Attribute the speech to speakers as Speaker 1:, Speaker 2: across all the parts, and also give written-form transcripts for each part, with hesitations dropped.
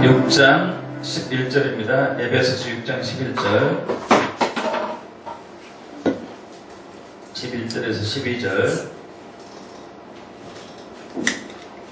Speaker 1: 6장 11절입니다. 에베소서 6장 11절 11절에서 12절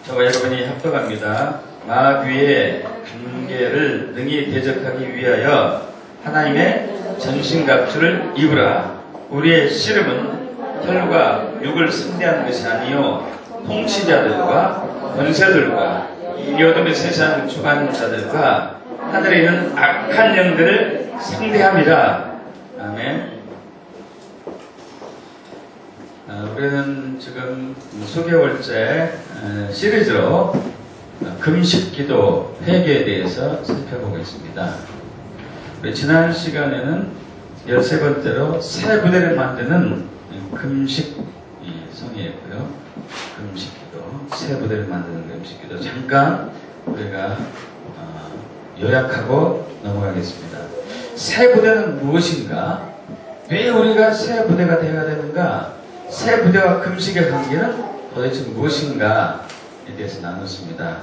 Speaker 1: 저와 여러분이 합독합니다. 마귀의 관계를 능히 대적하기 위하여 하나님의 전신갑주를 입으라. 우리의 씨름은 혈과 육을 상대하는 것이 아니요 통치자들과 권세들과 이 어둠의 세상 주관자들과 하늘에 있는 악한 영들을 상대합니다. 아멘. 우리는 지금 수개월째 시리즈로 금식기도 회개에 대해서 살펴보고 있습니다. 우리 지난 시간에는 13번째로 새 부대를 만드는 금식 성의했고요. 금식기도, 새 부대를 만드는 금식기도 잠깐 우리가 요약하고 넘어가겠습니다. 새 부대는 무엇인가? 왜 우리가 새 부대가 되어야 되는가? 새 부대와 금식의 관계는 도대체 무엇인가에 대해서 나눴습니다.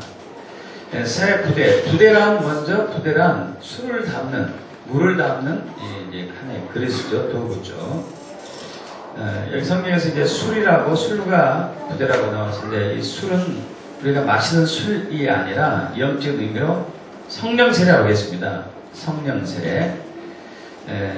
Speaker 1: 새 부대, 부대란 술을 담는, 물을 담는 하나의 그릇이죠, 도구죠. 여기 성경에서 이제 술과 부대라고 나왔는데, 이 술은 우리가 마시는 술이 아니라 영적 의미로 성령세례라고 했습니다. 성령세례.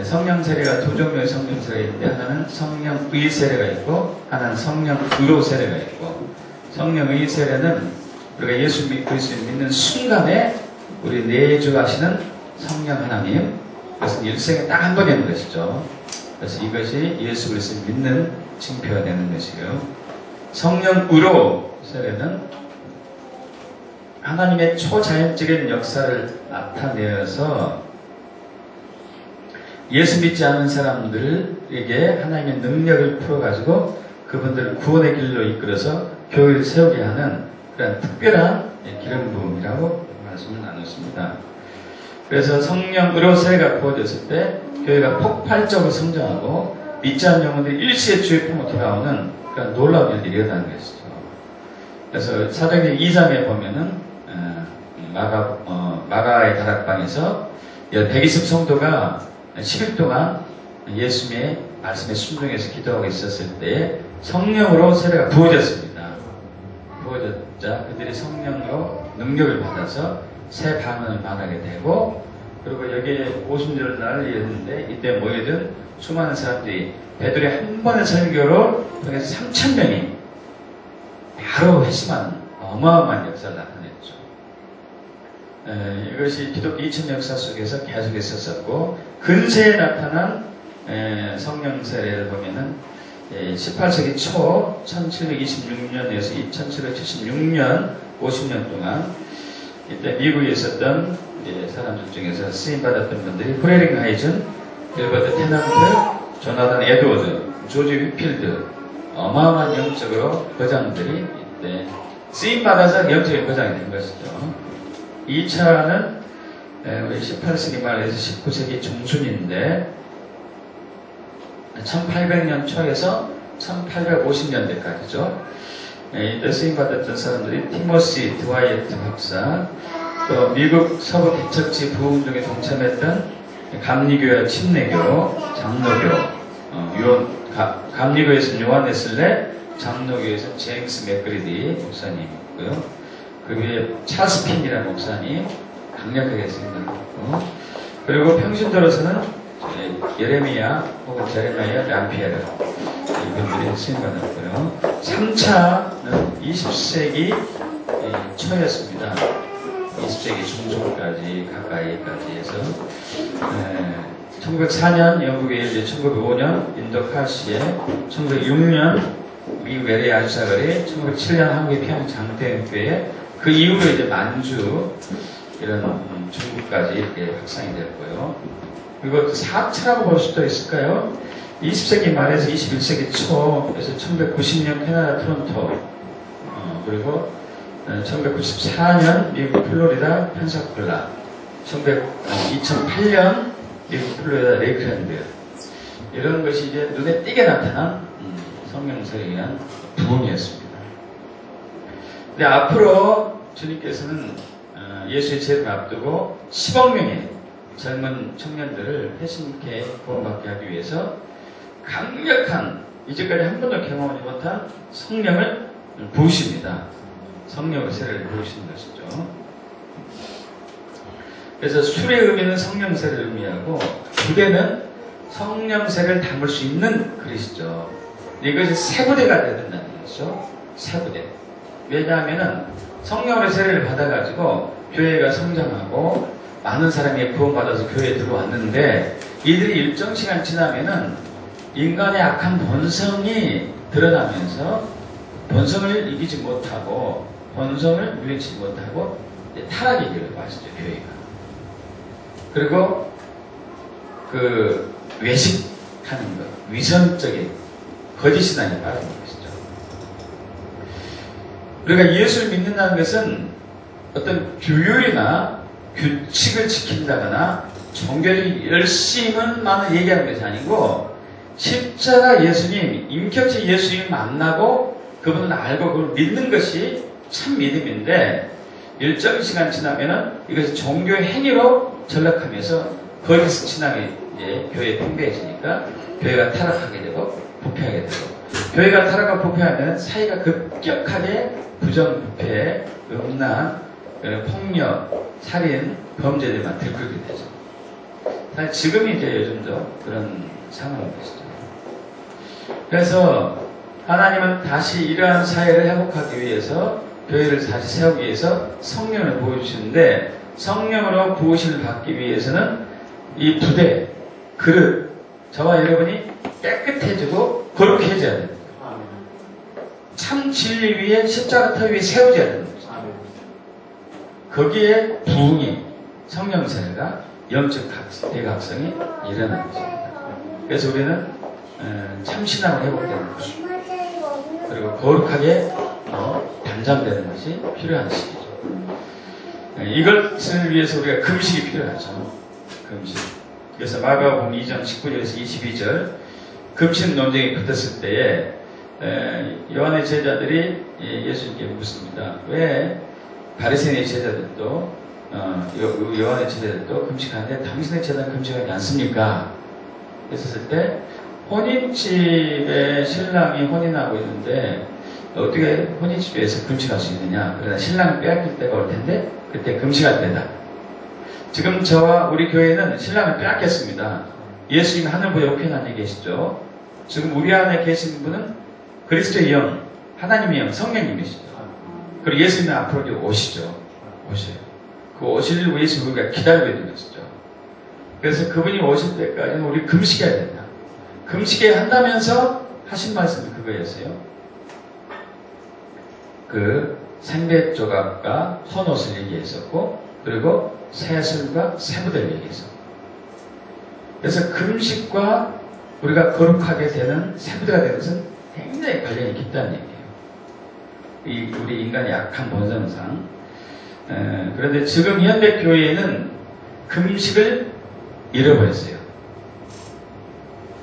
Speaker 1: 성령세례가 두 종류의 성령세례가 있는데, 하나는 성령의 세례가 있고, 하나는 성령으로 세례가 있고, 성령의 세례는 우리가 예수 그리스도를 믿는 순간에 우리 내주하시는 성령 하나님, 그것은 일생에 딱 한 번 있는 것이죠. 그래서 이것이 예수 그리스도를 믿는 징표가 되는 것이고요. 성령으로 세례는 하나님의 초자연적인 역사를 나타내어서 예수 믿지 않은 사람들에게 하나님의 능력을 풀어가지고 그분들을 구원의 길로 이끌어서 교회를 세우게 하는 그런 특별한 기름 부음이라고 말씀을 나눴습니다. 그래서 성령으로 세례가 부어졌을 때 교회가 폭발적으로 성장하고 믿지 않는 영혼들이 일시에 주의 품으로 돌아오는 그런 놀라운 일들이 일어나는 것이죠. 그래서 사도행전 2장에 보면은 마가의 다락방에서 120 성도가 10일 동안 예수님의 말씀에 순종해서 기도하고 있었을 때 성령으로 세례가 부어졌습니다. 부어졌자 그들이 성령으로 능력을 받아서 새 방언을 말하게 되고, 그리고 여기에 오순절 날이었는데 이때 모여든 수많은 사람들이 베드로의 한 번의 설교로 통해서 3,000명이 바로 회심하는 어마어마한 역사를 나타냈죠. 이것이 기독교 2000년 역사 속에서 계속 있었었고, 근세에 나타난 성령 세례를 보면은 18세기 초 1726년에서 1776년 50년 동안 이때 미국에 있었던 사람들 중에서 쓰임받았던 분들이 프레링 하이즌, 길버트 테넌트, 조나단 에드워드, 조지 위필드, 어마어마한 영적으로 거장들이 이때 쓰임받아서 영적인 거장이 된 것이죠. 2차는 우리 18세기 말에서 19세기 중순인데 1800년 초에서 1850년대까지죠. 이때 쓰임받았던 사람들이 티모시 드와이트 박사, 또 미국 서부 개척지 부흥중에 동참했던 감리교와 침례교, 장로교, 감리교에서는 요한 웨슬레, 장로교에서는 제임스 맥그리디 목사님이고요. 그 위에 찰스 핀이라는 목사님 강력하게 생각했고, 그리고 평신도로서는 예레미야 혹은 제레마야 람피에르 이분들이 쓰임받았고요. 3차는 20세기 초였습니다. 20세기 중순까지 가까이까지 해서 1904년 영국에 이제 1905년 인도 카시에, 1906년 미국 LA 아주사거리, 1907년 한국의 평양 장대교회, 그 이후로 이제 만주 이런 중국까지 이렇게 확산이 됐고요. 그리고 4차라고 볼 수도 있을까요? 20세기 말에서 21세기 초에서 1990년 캐나다 토론토, 그리고 1994년 미국 플로리다 펜사콜라, 2008년 미국 플로리다 레이크랜드, 이런 것이 이제 눈에 띄게 나타난 성령세례에 의한 부흥이었습니다. 근데 앞으로 주님께서는 예수의 재림을 앞두고 10억 명의 젊은 청년들을 회심케 구원받게 하기 위해서 강력한, 이제까지 한 번도 경험하지 못한 성령을 부으십니다. 성령의 세례를 부으시는 것이죠. 그래서 술의 의미는 성령 세례를 의미하고 부대는 성령 세례를 담을 수 있는 그릇이죠. 이것이 세부대가 되야 된다는 것이죠. 세부대. 왜냐하면은 성령의 세례를 받아가지고 교회가 성장하고 많은 사람이 구원받아서 교회에 들어왔는데 이들이 일정 시간 지나면은 인간의 악한 본성이 드러나면서 본성을 이기지 못하고 본성을 물리치지 못하고 타락의 길을 빠지죠, 교회가. 그리고 그 외식하는 것, 위선적인 거짓신앙에 빠지는 것이죠. 우리가 예수를 믿는다는 것은 어떤 규율이나 규칙을 지킨다거나 종교의 열심은만 얘기하는 것이 아니고 십자가 예수님, 인격체 예수님 만나고 그분을 알고 그걸 믿는 것이 참 믿음인데 일정 시간 지나면은 이것이 종교 행위로 전락하면서 거짓 신앙이 이제 교회에 팽배해지니까 교회가 타락하게 되고 부패하게 되고 교회가 타락하고 부패하면 사회가 급격하게 부정부패, 음란, 폭력, 살인, 범죄들만 들끓게 되죠. 사실 지금이 이제 요즘도 그런 상황인 것이죠. 그래서 하나님은 다시 이러한 사회를 회복하기 위해서 교회를 다시 세우기 위해서 성령을 부어주시는데 성령으로 부으심을 받기 위해서는 이 부대, 그릇, 저와 여러분이 깨끗해지고 거룩해져야 됩니다. 참 진리 위에 십자가 터 위에 세워져야 됩니다. 거기에 부흥이, 성령 세례가 영적 대각성이 일어나는 것입니다. 그래서 우리는 참 신앙을 회복되는 것, 그리고 거룩하게 단장되는 것이 필요한 시기죠. 이것을 위해서 우리가 금식이 필요하죠. 금식. 그래서 마가복음 2장 19절에서 22절 금식 논쟁이 붙었을 때에 요한의 제자들이 예수님께 묻습니다. 왜 바리새인의 제자들도 요한의 제자들도 금식하는데 당신의 제자는 금식하지 않습니까? 그랬을 때 혼인집에 신랑이 혼인하고 있는데 어떻게 혼인집에서 금식할 수 있느냐? 그러나 신랑을 빼앗길 때가 올 텐데 그때 금식할 때다. 지금 저와 우리 교회는 신랑을 빼앗겼습니다. 예수님이 하늘보에 옆에 앉아 계시죠. 지금 우리 안에 계신 분은 그리스도의 영, 하나님의 영, 성령님이시죠. 그리고 예수님은 앞으로 오시죠. 오셔요. 그 오실 예수 우리가 기다리고 있는 것이죠. 그래서 그분이 오실 때까지는 우리 금식해야 된다. 금식해야 한다면서 하신 말씀이 그거였어요. 그 생배 조각과 헌옷을 얘기했었고 그리고 새술과 새부대를 얘기했었고 그래서 금식과 우리가 거룩하게 되는 새부대가 되는 것은 굉장히 관련이 깊다는 얘기예요. 우리 인간의 약한 본성상. 그런데 지금 현대 교회에는 금식을 잃어버렸어요.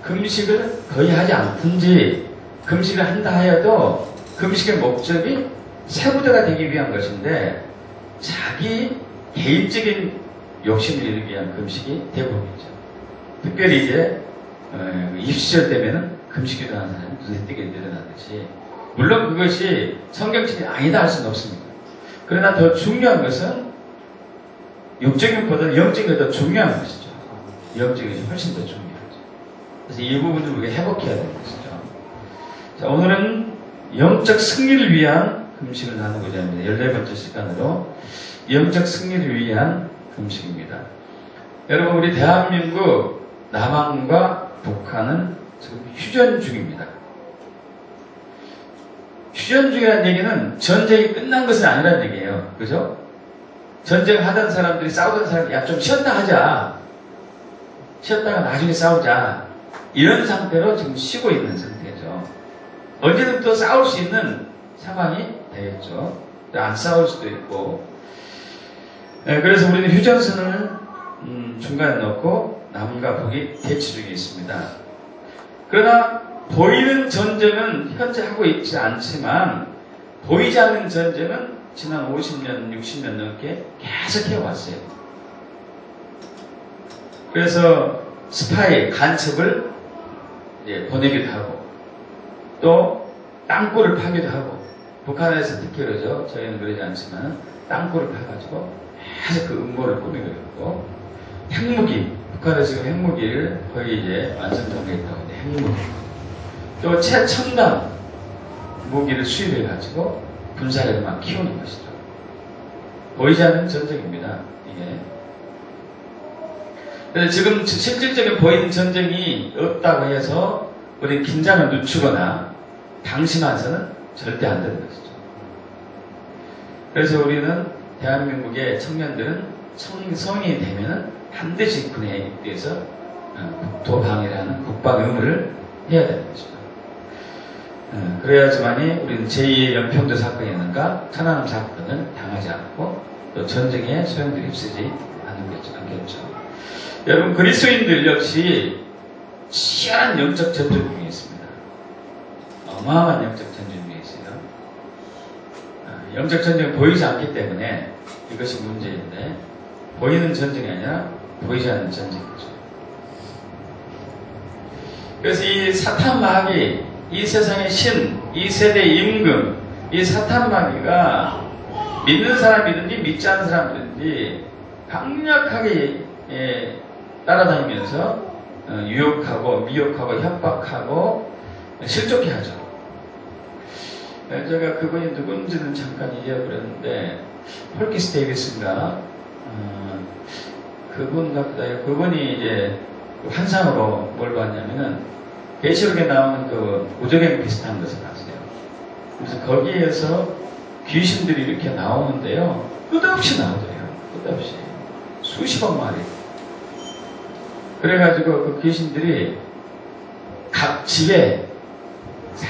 Speaker 1: 금식을 거의 하지 않든지 금식을 한다 하여도 금식의 목적이 새부대가 되기 위한 것인데 자기 개인적인 욕심을 이루기 위한 금식이 대부분이죠. 특별히 이제 입시절 되면은 금식기도 하는 사람이 눈에 띄게 늘어나듯이 물론 그것이 성경책이 아니다 할 수는 없습니다. 그러나 더 중요한 것은 육적인 것보다 영적인 게 더 중요한 것이죠. 영적인 것이 훨씬 더 중요하죠. 그래서 이 부분을 우리가 회복해야 되는 것이죠. 자, 오늘은 영적 승리를 위한 금식을 나누고자 합니다. 14번째 시간으로 영적 승리를 위한 금식입니다. 여러분 우리 대한민국 남한과 북한은 지금 휴전 중입니다. 휴전 중이라는 얘기는 전쟁이 끝난 것은 아니라는 얘기예요. 그죠? 전쟁하던 사람들이 싸우던 사람들이 야 좀 쉬었다 하자. 쉬었다가 나중에 싸우자. 이런 상태로 지금 쉬고 있는 상태죠. 언제든 또 싸울 수 있는 상황이 되겠죠. 안 싸울 수도 있고. 그래서 우리는 휴전선을 중간에 넣고 남과 북이 대치 중에 있습니다. 그러나 보이는 전쟁은 현재 하고 있지 않지만 보이지 않는 전쟁은 지난 50년, 60년 넘게 계속 해왔어요. 그래서 스파이, 간첩을 보내기도 하고, 또 땅굴을 파기도 하고, 북한에서 특히 그러죠. 저희는 그러지 않지만 땅굴을 파가지고 계속 그 음모를 꾸미고 있고, 핵무기, 북한에서 지금 핵무기를 거의 이제 완성되고 있다고 하는데, 핵무기. 또 최첨단 무기를 수입해가지고 군사력을 막 키우는 것이죠. 보이지 않는 전쟁입니다. 이게. 그래서 지금 실질적인 보이는 전쟁이 없다고 해서 우리 긴장을 늦추거나 방심해서는 절대 안 되는 것이죠. 그래서 우리는 대한민국의 청년들은 성인이 되면은 반드시 군에 입대해서 국토방위라는 국방 의무를 해야 되는 것입니다. 그래야지만이 우리는 제2의 연평도 사건이라든가 천안함 사건을 당하지 않고 또 전쟁에 소용돌이 휩쓰지 않겠죠. 여러분, 그리스도인들 역시 치열한 영적 전쟁 중에 있습니다. 어마어마한 영적 전쟁 중에 있어요. 영적 전쟁은 보이지 않기 때문에 이것이 문제인데, 보이는 전쟁이 아니라 보이지 않는 전쟁이죠. 그래서 이 사탄 마귀, 이 세상의 신, 이 세대의 임금, 이 사탄 마귀가 믿는 사람이든지 믿지 않는 사람이든지 강력하게 따라다니면서 유혹하고 미혹하고 협박하고 실족해 하죠. 제가 그분이 누군지는 잠깐 잊어버렸는데, 폴키스 데이비스인가 그분 같다. 그분이 이제 환상으로 뭘 봤냐면은 계시록에 나오는 그 우주경 비슷한 것을 봤어요. 그래서 거기에서 귀신들이 이렇게 나오는데요, 끝없이 나오더래요. 끝없이 수십억 마리. 그래가지고 그 귀신들이 각 집에 싹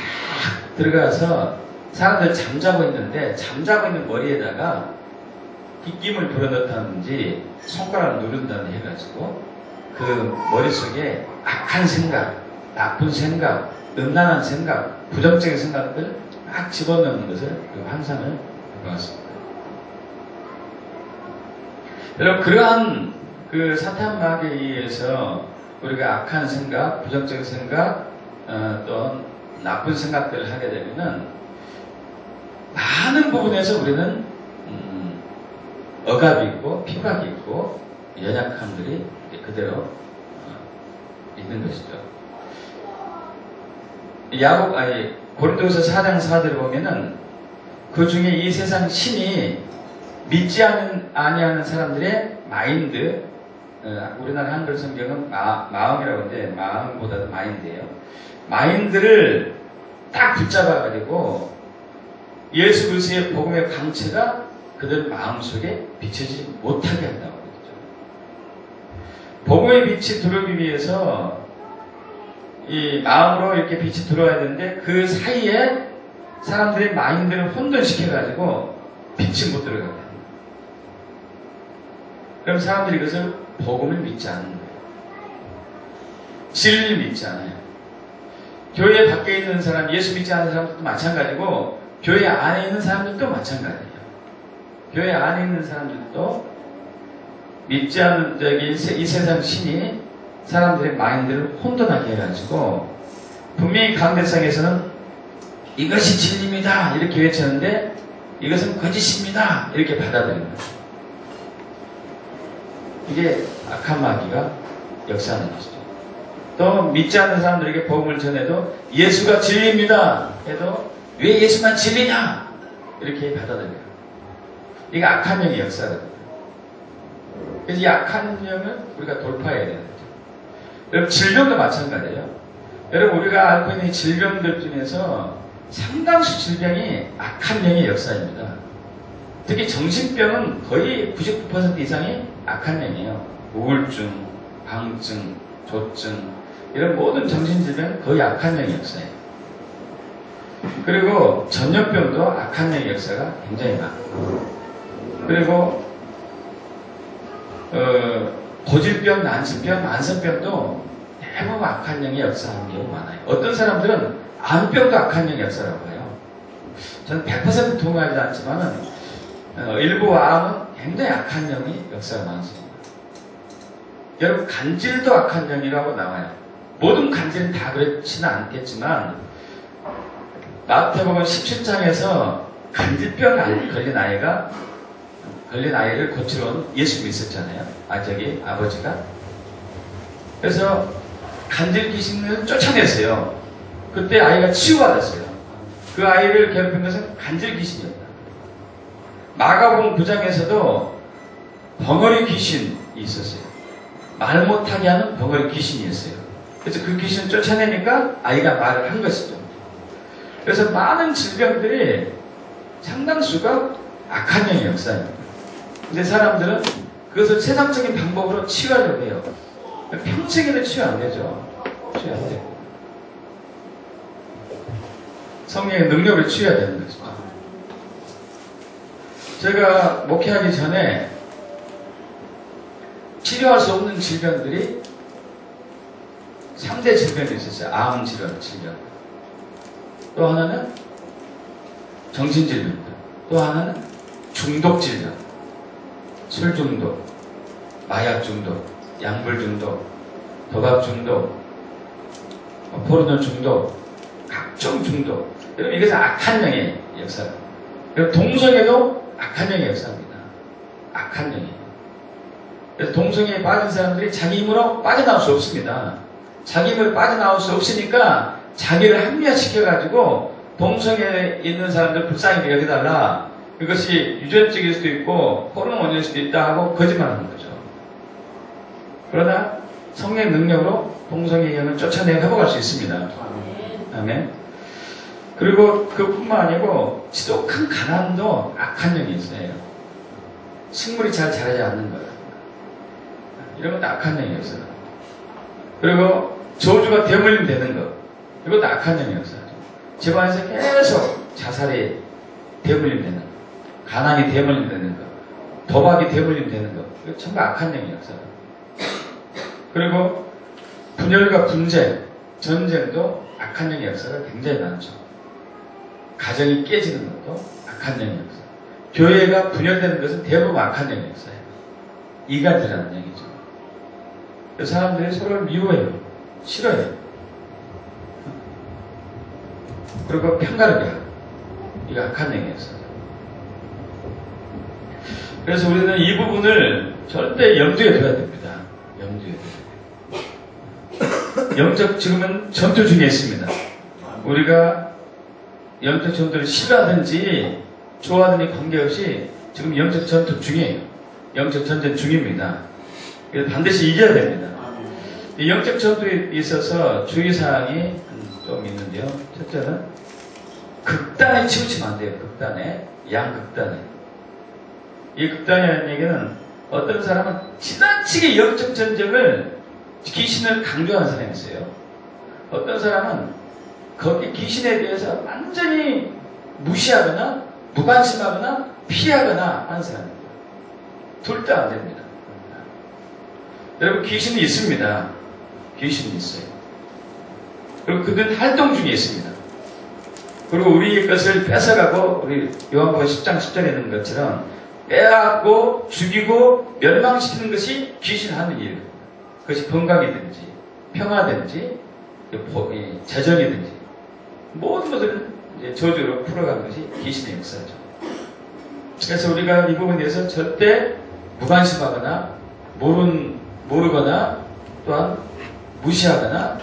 Speaker 1: 들어가서 사람들 잠자고 있는데, 잠자고 있는 머리에다가 빗김을 불어넣다든지 손가락을 누른다든지 해가지고 그 머릿속에 악한 생각, 나쁜 생각, 음란한 생각, 부정적인 생각들 막 집어넣는 것을, 그 환상을 보았습니다. 여러분, 그러한 그 사탄 마귀에 의해서 우리가 악한 생각, 부정적인 생각, 또 나쁜 생각들을 하게 되면은 많은 부분에서 우리는 억압이 있고 피박이 있고 연약함들이 그대로 있는 것이죠. 고린도서 4장 4절을 보면은 그 중에 이 세상 신이 믿지 아니하는 사람들의 마인드, 우리나라 한글 성경은 마음이라고 하는데 마음보다도 마인드예요. 마인드를 딱 붙잡아가지고 예수 그리스도의 복음의 광채가 그들 마음속에 비춰지지 못하게 한다고 그러죠. 복음의 빛이 들어오기 위해서 이 마음으로 이렇게 빛이 들어와야 되는데, 그 사이에 사람들의 마인드를 혼돈시켜가지고 빛이 못 들어가게 합니다. 그럼 사람들이 이것을 복음을 믿지 않는 거예요. 진리를 믿지 않아요. 교회 밖에 있는 사람, 예수 믿지 않는 사람들도 마찬가지고 교회 안에 있는 사람들도 마찬가지예요. 교회 안에 있는 사람들도 믿지 않는 이 세상 신이 사람들의 마인드를 혼돈하게 해가지고, 분명히 강대상에서는 이것이 진리입니다 이렇게 외쳤는데 이것은 거짓입니다 이렇게 받아들이는 거예요. 이게 악한 마귀가 역사하는 것이죠. 또 믿지 않는 사람들에게 복음을 전해도 예수가 진리입니다 해도 왜 예수만 진리냐 이렇게 받아들여요. 이게 악한 영의 역사거든요. 그래서 이 악한 영을 우리가 돌파해야 되는 거죠. 여러분, 질병도 마찬가지예요. 여러분, 우리가 알고 있는 질병들 중에서 상당수 질병이 악한 영의 역사입니다. 특히 정신병은 거의 99% 이상이 악한 영이에요. 우울증, 방증, 조증, 이런 모든 정신질병은 거의 악한 영의 역사예요. 그리고 전염병도 악한 영의 역사가 굉장히 많고, 그리고 고질병, 난치병, 만성병도 대부분 악한 영의 역사하는 경우가 많아요. 어떤 사람들은 암병도 악한 영의 역사라고 해요. 저는 100% 동의하지 않지만은 일부 암은 굉장히 악한 영이 역사가 많습니다. 여러분, 간질도 악한 영이라고 나와요. 모든 간질은 다 그렇지는 않겠지만 마태복음 17장에서 간질병 걸린 아이를 고치러 온 예수님이 있었잖아요. 아버지가. 그래서 간질 귀신을 쫓아냈어요. 그때 아이가 치유받았어요. 그 아이를 괴롭힌 것은 간질 귀신이었다. 마가복음 9장에서도 벙어리 귀신이 있었어요. 말 못하게 하는 벙어리 귀신이었어요. 그래서 그 귀신을 쫓아내니까 아이가 말을 한 것이죠. 그래서 많은 질병들이 상당수가 악한 영의 역사입니다. 근데 사람들은 그것을 세상적인 방법으로 치유하려고 해요. 평생에는 치유 안 되죠. 치유 안 되고. 성령의 능력을 치유해야 되는 거죠. 제가 목회하기 전에 치료할 수 없는 질병들이 3대 질병이 있었어요. 암 질병. 또 하나는 정신질병. 또 하나는 중독질병. 술 중독, 마약 중독, 약물 중독, 도박 중독, 포르노 중독, 각종 중독. 여러분, 이것은 악한 영의 역사입니다. 그리고 동성애도 악한 영의 역사입니다. 악한 영이에요. 그래서 동성애에 빠진 사람들이 자기 힘으로 빠져나올 수 없습니다. 자기 힘으로 빠져나올 수 없으니까 자기를 합리화시켜가지고 동성애에 있는 사람들 불쌍히 여기달라. 그것이 유전적일 수도 있고 호르몬일 수도 있다 하고 거짓말하는 거죠. 그러나 성령의 능력으로 동성애의 영을 쫓아내고 회복할 수 있습니다. 아멘. 그리고 그뿐만 아니고 지독한 가난도 악한 영이 있어요. 식물이 잘 자라지 않는 것. 이런 것도 악한 영이 있어요. 그리고 저주가 대물림 되는 것. 이것도 악한 영이 있어요. 집안에서 계속 자살이 대물림 되는 것. 가난이 대물림 되는 것. 도박이 대물림 되는 것. 이거 전부 악한 영이 있어요. 그리고 분열과 분쟁, 전쟁도 악한 영의 역사가 굉장히 많죠. 가정이 깨지는 것도 악한 영의 역사. 교회가 분열되는 것은 대부분 악한 영의 역사예요. 이간질하는 얘기죠. 그래서 사람들이 서로를 미워해요. 싫어해요. 그리고 편가르게 하고. 이거 악한 영의 역사죠. 그래서 우리는 이 부분을 절대 염두에 둬야 됩니다. 염두에 둬야 돼요. 영적 지금은 전투 중에 있습니다. 우리가 영적 전투를 싫어하든지 좋아하든지 관계없이 지금 영적 전투 중이에요. 영적 전쟁 중입니다. 그래서 반드시 이겨야 됩니다. 이 영적 전투에 있어서 주의사항이 좀 있는데요. 첫째는 극단에 치우치면 안 돼요. 극단에. 양극단에. 이 극단이라는 얘기는 어떤 사람은 지나치게 영적 전쟁을 귀신을 강조하는 사람이 있어요. 어떤 사람은 거기 귀신에 대해서 완전히 무시하거나 무관심하거나 피하거나 하는 사람입니다. 둘 다 안 됩니다. 여러분, 귀신이 있습니다. 귀신이 있어요. 그리고 그들은 활동 중에 있습니다. 그리고 우리의 것을 뺏어가고 우리 요한복음 10장 10절에 있는 것처럼 빼앗고 죽이고 멸망시키는 것이 귀신 하는 일. 그것이 건강이든지 평화든지 재정이든지 모든 것을 저주로 풀어가는 것이 귀신의 역사죠. 그래서 우리가 이 부분에 대해서 절대 무관심하거나 모르거나 또한 무시하거나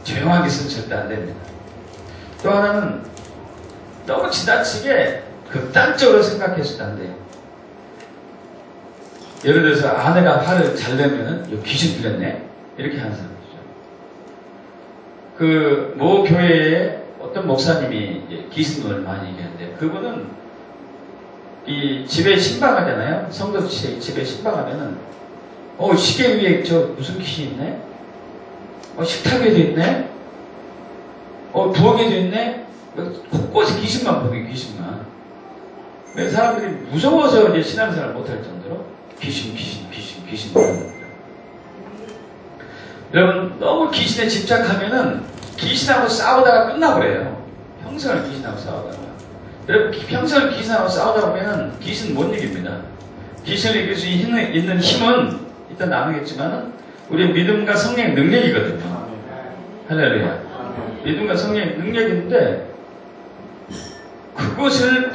Speaker 1: 조용하게 있으면 절대 안 됩니다. 또 하나는 너무 지나치게 극단적으로 생각해서도 안 돼요. 예를 들어서 아내가 화를 잘 내면은 이거 귀신 들렸네? 이렇게 하는 사람이죠. 그 모 교회에 어떤 목사님이 귀신론을 많이 얘기하는데 그분은 이 집에 신방하잖아요. 성도 집에 신방하면은 시계 위에 저 무슨 귀신 있네? 식탁에도 있네? 부엌에도 있네? 곳곳에 귀신만 보게 귀신만. 그래서 사람들이 무서워서 이제 신앙생활을 못할 정도로 귀신 여러분, 너무 귀신에 집착하면은 귀신하고 싸우다가 끝나버려요. 평생을 귀신하고 싸우다가. 여러분, 평생 귀신하고 싸우다 보면 귀신 못 이깁니다. 귀신을 이길 수 있는 힘은 일단 나누겠지만 우리의 믿음과 성령의 능력이거든요. 할렐루야. 믿음과 성령의 능력인데 그것을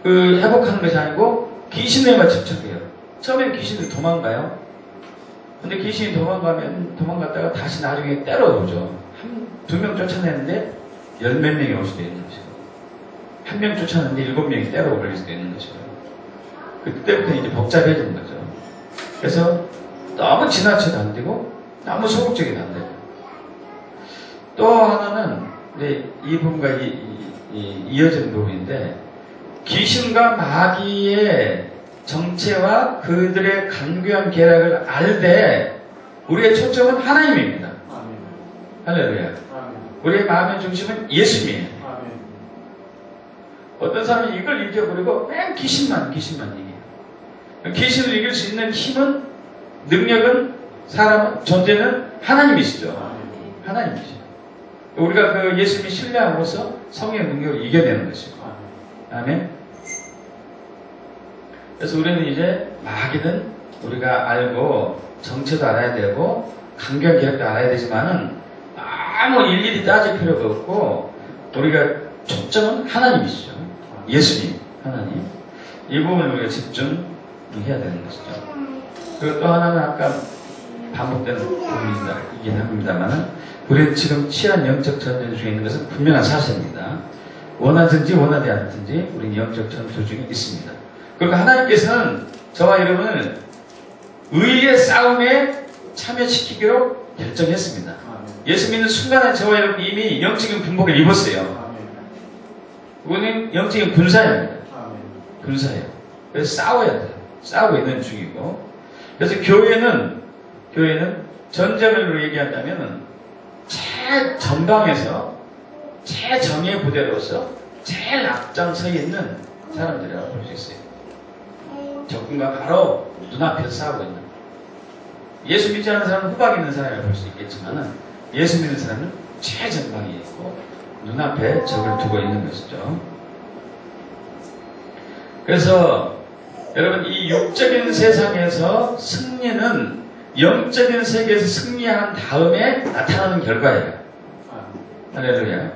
Speaker 1: 회복하는 것이 아니고 귀신에만 집착해요. 처음엔 귀신이 도망가요. 근데 귀신이 도망갔다가 다시 나중에 때려오죠. 두 명 쫓아내는데 10몇 명이 올 수도 있는 것이고, 한 명 쫓아내는데 7명이 때려올 수도 있는 것이고, 그때부터 이제 복잡해지는 거죠. 그래서 너무 지나쳐도 안 되고, 너무 소극적이도 안 되고. 또 하나는, 이 부분과 이어지는 부분인데, 귀신과 마귀의 정체와 그들의 간교한 계략을 알되 우리의 초점은 하나님입니다. 할렐루야. 우리의 마음의 중심은 예수님이에요. 어떤 사람이 이걸 잊어버리고 맨 귀신만 얘기해요. 귀신을 이길 수 있는 힘은, 능력은, 사람은, 존재는 하나님이시죠. 하나님이시죠. 우리가 그 예수님이 신뢰함으로써 성령의 능력을 이겨내는 것이고. 아멘. 그래서 우리는 이제 마귀는 우리가 알고 정체도 알아야 되고 강경 계획도 알아야 되지만은 아무 일일이 따질 필요가 없고 우리가 초점은 하나님이시죠. 예수님, 하나님. 이 부분을 우리가 집중해야 되는 것이죠. 그리고 또 하나는 아까 반복되는 부분이긴 합니다만은 우리는 지금 치안 영적 전쟁 중에 있는 것은 분명한 사실입니다. 원하든지 원하지 않든지 우리는 영적 전투 중에 있습니다. 그러니까 하나님께서는 저와 여러분을 의의 싸움에 참여시키기로 결정했습니다. 예수 믿는 순간에 저와 여러분 이미 영적인 군복을 입었어요. 우리는 영적인 군사입니다. 군사예요. 그래서 싸워야 돼요. 싸우고 있는 중이고. 그래서 교회는 전쟁을 얘기한다면 최전방에서 최정예 부대로서 제일 앞장서 있는 사람들이라고 볼 수 있어요. 적군과 바로 눈앞에서 싸우고 있는. 예수 믿지 않는 사람은 후방에 있는 사람이라고 볼 수 있겠지만 예수 믿는 사람은 최전방에 있고 눈앞에 적을 두고 있는 것이죠. 그래서 여러분 이 육적인 세상에서 승리는 영적인 세계에서 승리한 다음에 나타나는 결과예요. 할렐루야.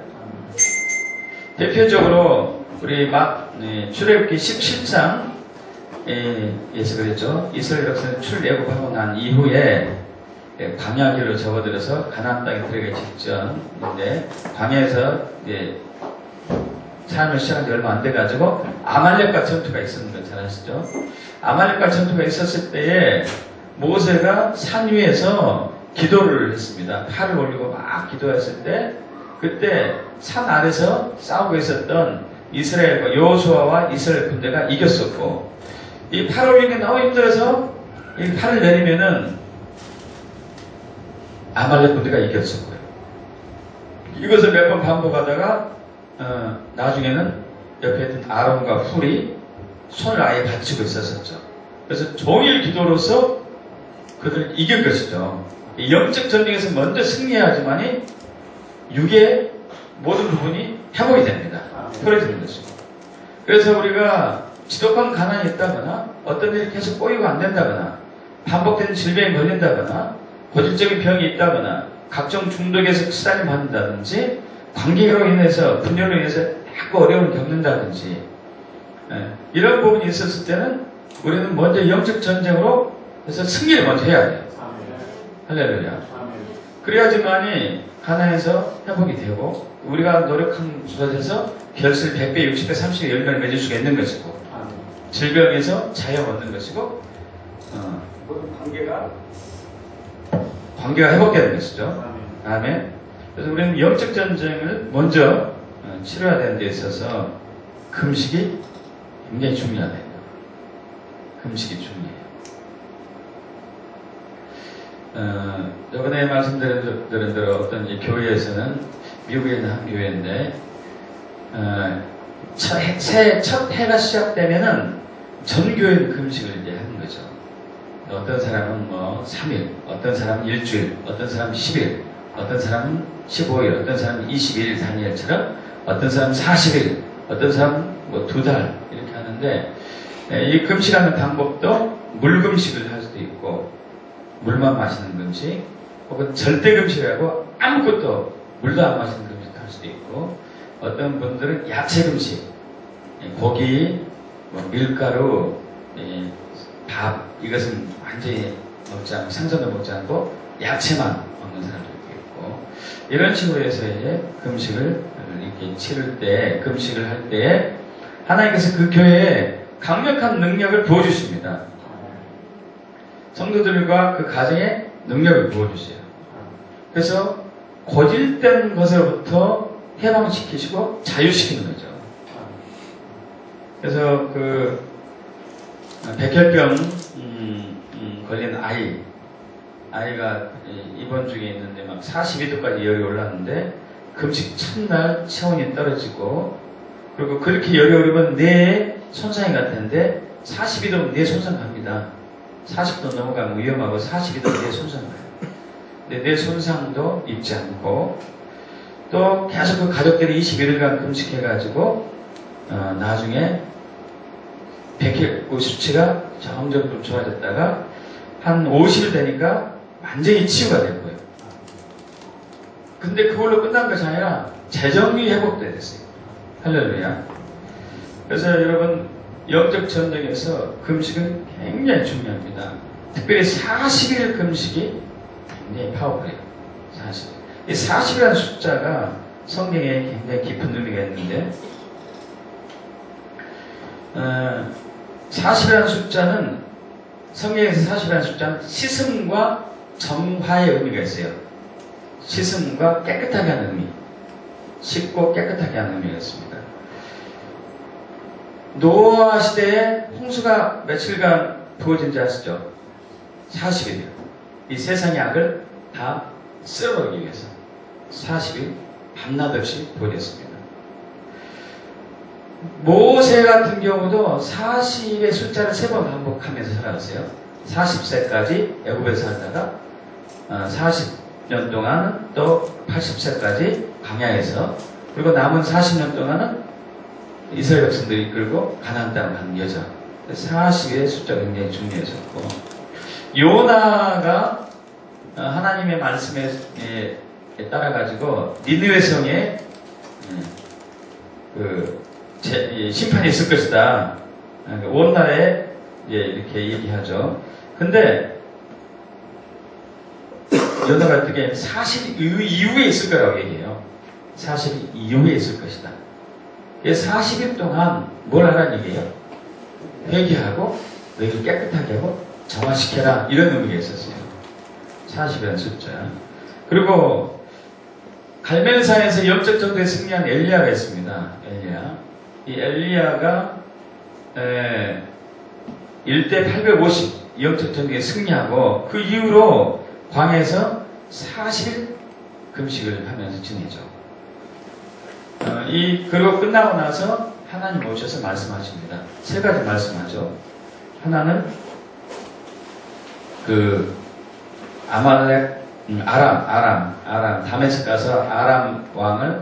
Speaker 1: 대표적으로 우리 출애굽기 17장 예서 그랬죠. 이스라엘 백성은 출애굽하고 난 이후에 광야길로 접어들어서 가나안 땅에 들어가기 직전인데 광야에서 삶을 시작한 지 얼마 안 돼가지고 아말렉과 전투가 있었는 걸 잘 아시죠? 아말렉과 전투가 있었을 때에 모세가 산 위에서 기도를 했습니다. 팔을 올리고 막 기도했을 때 그때 산 아래서 싸우고 있었던 이스라엘과 여호수아와 이스라엘 군대가 이겼었고 이 팔 올리는 게 너무 힘들어서 이 팔을 내리면은 아말렉 군대가 이겼었고요. 이것을 몇 번 반복하다가 나중에는 옆에 있던 아론과 훌이 손을 아예 받치고 있었었죠. 그래서 종일 기도로서 그들을 이긴 것이죠. 영적 전쟁에서 먼저 승리해야지만이 육의 모든 부분이 회복이 됩니다. 풀어지는 것이고. 그래서 우리가 지독한 가난이 있다거나 어떤 일이 계속 꼬이고 안 된다거나 반복되는 질병에 걸린다거나 고질적인 병이 있다거나 각종 중독에서 시달림 받는다든지 관계로 인해서 분열로 인해서 자꾸 어려움을 겪는다든지 이런 부분이 있었을 때는 우리는 먼저 영적 전쟁으로 해서 승리를 먼저 해야 돼요. 할렐루야. 그래야지만이 가난에서 회복이 되고 우리가 노력한 수단에서 결실 100배, 60배, 30배 열매를 맺을 수가 있는 것이고 질병에서 자유 얻는 것이고 모든 관계가 회복되는 것이죠. 아멘. 그래서 우리는 영적 전쟁을 먼저 치러야 되는 데 있어서 금식이 굉장히 중요하다. 금식이 중요해요. 저번에 말씀드린 대로 어떤 이제 교회에서는 미국에 있는 한 교회인데 첫 해가 시작되면은 전 교회는 금식을 이제 하는 거죠. 어떤 사람은 3일, 어떤 사람은 일주일, 어떤 사람은 10일, 어떤 사람은 15일, 어떤 사람은 21일, 4일처럼 어떤 사람은 40일, 어떤 사람은 뭐 2달 이렇게 하는데 이 금식하는 방법도 물금식을 할 수도 있고 물만 마시는 금식 혹은 절대 금식이라고 아무것도 물도 안 마시는 금식 할 수도 있고 어떤 분들은 야채 금식 고기, 뭐 밀가루, 밥 이것은 완전히 먹지 않고 생선도 먹지 않고 야채만 먹는 사람도 있고 이런 식으로 해서 이제 금식을 이렇게 치를 때 금식을 할 때 하나님께서 그 교회에 강력한 능력을 부어주십니다. 성도들과 그 가정에 능력을 부어주세요. 그래서 고질된 것으로부터 해방시키시고 자유시키는 거죠. 그래서 그 백혈병 걸린 아이가 입원 중에 있는데 막 42도까지 열이 올랐는데 금식 첫날 체온이 떨어지고 그리고 그렇게 열이 오르면 뇌에 손상이 갈 텐데 42도면 뇌 손상 갑니다. 40도 넘어가면 위험하고 42도 뇌 손상 가요. 근데 뇌 손상도 입지 않고 또 계속 그 가족들이 21일간 금식해가지고 나중에 백혈구 수치가 점점 좀 좋아졌다가 한 50일 되니까 완전히 치유가 된 거예요. 근데 그걸로 끝난 것이 아니라 재정이 회복도 됐어요. 할렐루야. 그래서 여러분 영적 전쟁에서 금식은 굉장히 중요합니다. 특별히 40일 금식이 굉장히 파워풀해요. 40일. 이 40이라는 숫자가 성경에 굉장히 깊은 의미가 있는데 40이라는 숫자는 성경에서 40이라는 숫자는 씻음과 정화의 의미가 있어요. 씻음과 깨끗하게 하는 의미, 씻고 깨끗하게 하는 의미가 있습니다. 노아 시대에 홍수가 며칠간 부어진지 아시죠? 40일이요. 이 세상의 악을 다 쓸어버리기 위해서 40일 밤낮 없이 부어졌습니다. 모세 같은 경우도 40의 숫자를 3번 반복하면서 살아갔어요. 40세까지 애굽에서 살다가 40년 동안은 또 80세까지 광야에서 그리고 남은 40년 동안은 이스라엘 백성들이 이끌고 가나안 땅을 가는 여정. 40의 숫자가 굉장히 중요해졌고 요나가 하나님의 말씀에 따라가지고 니느웨 성에 심판이 있을 것이다. 온 나라에 이렇게 얘기하죠. 근데 요나가 어떻게 40 이후에 있을 거라고 얘기해요. 40 이후에 있을 것이다. 40일 동안 뭘 하라는 얘기예요? 회개하고 너희를 깨끗하게 하고 정화시켜라 이런 의미가 있었어요. 40이라는 숫자. 그리고 갈멜산에서 영적 전투에 승리한 엘리야가 있습니다. 엘리야. 이 엘리야가 1대 850 영적 전투에 승리하고 그 이후로 광야에서 40일 금식을 하면서 지내죠. 그리고 끝나고 나서 하나님 오셔서 말씀하십니다. 3가지 말씀하죠. 하나는 아람 다메섹 가서 아람 왕을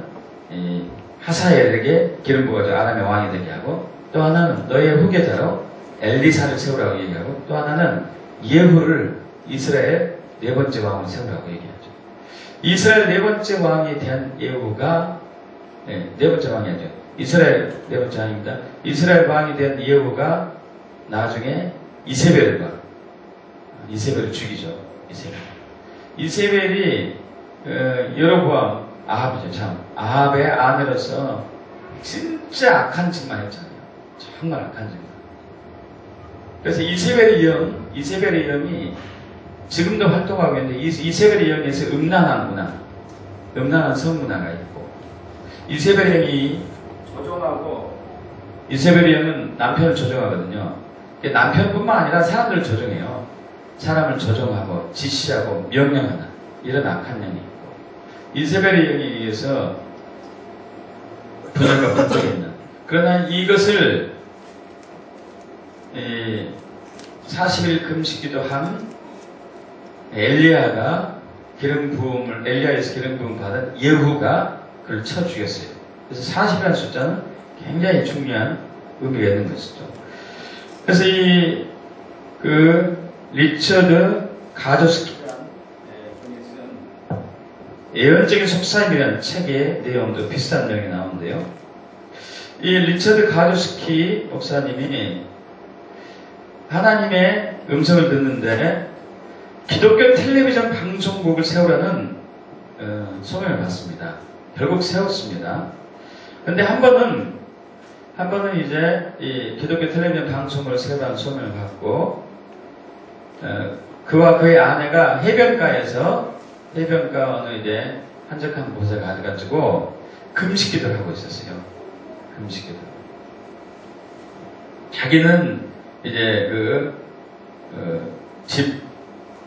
Speaker 1: 하사엘에게 기름 부어서 아람의 왕이 되게 하고 또 하나는 너의 후계자로 엘리사를 세우라고 얘기하고 또 하나는 예후를 이스라엘 4번째 왕을 세우라고 얘기하죠. 이스라엘 4번째 왕에 대한 예후가 4번째 왕이 아니죠. 이스라엘 4번째 왕입니다. 이스라엘 왕에 대한 예후가 나중에 이세벨을 죽이죠. 이세벨이 여로보암 아합이죠. 참 아합의 아내로서 진짜 악한 짓만 했잖아요. 정말 악한 짓만. 그래서 이세벨의 영이 지금도 활동하고 있는데 이세벨의 영에서 음란한 성문화가 있고 이세벨의 영이 조종하고 이세벨의 영은 남편을 조종하거든요. 남편뿐만 아니라 사람들을 조종해요. 사람을 조종하고 지시하고 명령하는 이런 악한 영이 있고 이세벨의 영에 의해서 분열과 분쟁이 있는 그러나 이것을 40일 금식기도 한 엘리야에서 기름 부음 받은 예후가 그를 쳐 죽였어요. 그래서 40이라는 숫자는 굉장히 중요한 의미가 있는 것이죠. 그래서 리처드 가조스키라는 분이 쓴 예언적인 속삭임이라는 책의 내용도 비슷한 내용이 나오는데요. 이 리처드 가조스키 목사님이 하나님의 음성을 듣는데 기독교 텔레비전 방송국을 세우라는 소명을 받습니다. 결국 세웠습니다. 근데 한 번은 이제 이 기독교 텔레비전 방송을 세우라는 소명을 받고 그와 그의 아내가 해변가에서 해변가 어느 이제 한적한 곳에 가가지고 금식기도를 하고 있었어요. 금식기도. 자기는 이제